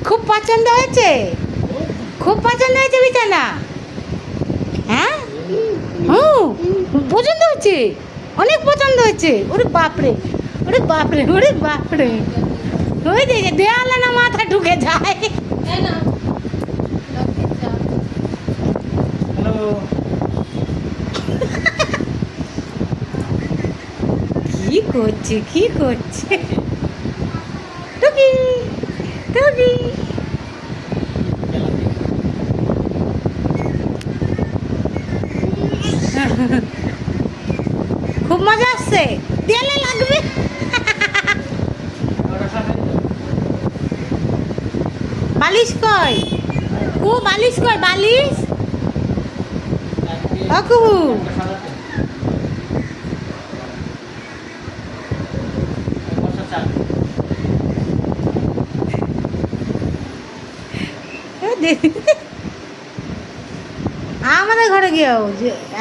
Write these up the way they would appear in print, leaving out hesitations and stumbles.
খুব পছন্দ হয়েছে, খুব পছন্দ হয়েছে বিছানা। হ্যাঁ, হুম, পছন্দ হয়েছে, অনেক পছন্দ হয়েছে। ওরে বাপরে, ওরে বাপরে, ওরে বাপরে, ওই যে দেওয়ালে না মাথা ঢুকে যায়। কি করছে, কি করছে? টুকি টুকি, খুব মজা আসছে, দেয়ালে লাগবে। বালিশ কই? কু বালিশ কই? বালিশ অকু, আমাদের ঘরে গিয়েও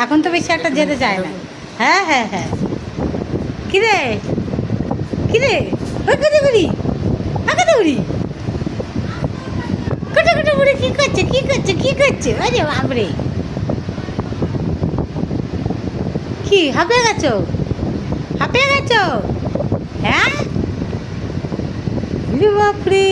এখন তো বেশি একটা যেতে চায় না। হ্যাঁ হ্যাঁ হ্যাঁ, কিরে কিরে, ওই কোথায় বুড়ি, কোথায় বুড়ি, কোথায় কোথায় বুড়ি, কি করছে, কি করছে, কি করছে? আরে বাপরে, কি হাঁপিয়ে গেছো, হাঁপিয়ে গেছো? হ্যাঁ, বাপরে।